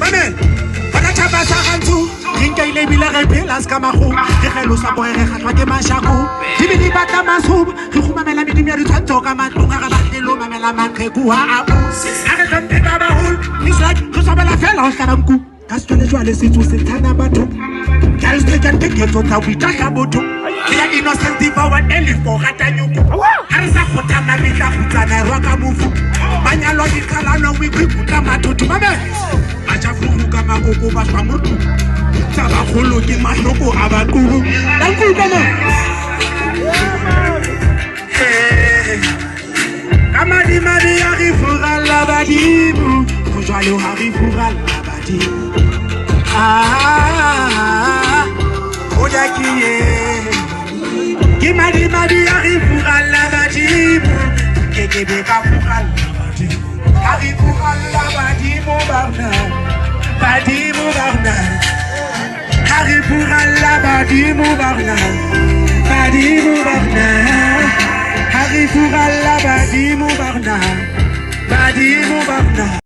Mamen, bana tšhaba sa gantsho re nkaile ebile re phela se ka mago re gelosa gore re gatlhwa ke mašako dibe di batla masoba re gomamela medimo ya ditshwantsho ka matlong a re batlelo mamela maqheku a abo a re tlhomphe ba bagolo it's like re swabela fela go tlaba nku ka sejwalejwale setso se tshana batho ka se tsekang teketso tsa boitahla botho ke ya innocent divawan e le fo gatanyoko ga re sa kgotha mabitla go tsanarwa ka mofu manyalo dikgalano o ikhwiputla mathotho babe bajafugu ka makoko ba swa motu tsa bagolo ke mahloko a bakubu dankukana ka madimadi ya re furalla badimo go jwalo ga re furalla badimo go jakie ke madimadi ya re furalla badimo ke be ka furalla badimo ka re furalla badimo badimo barna Harry Furalla badimo barna badimo barna Harry Furalla badimo barna badimo barna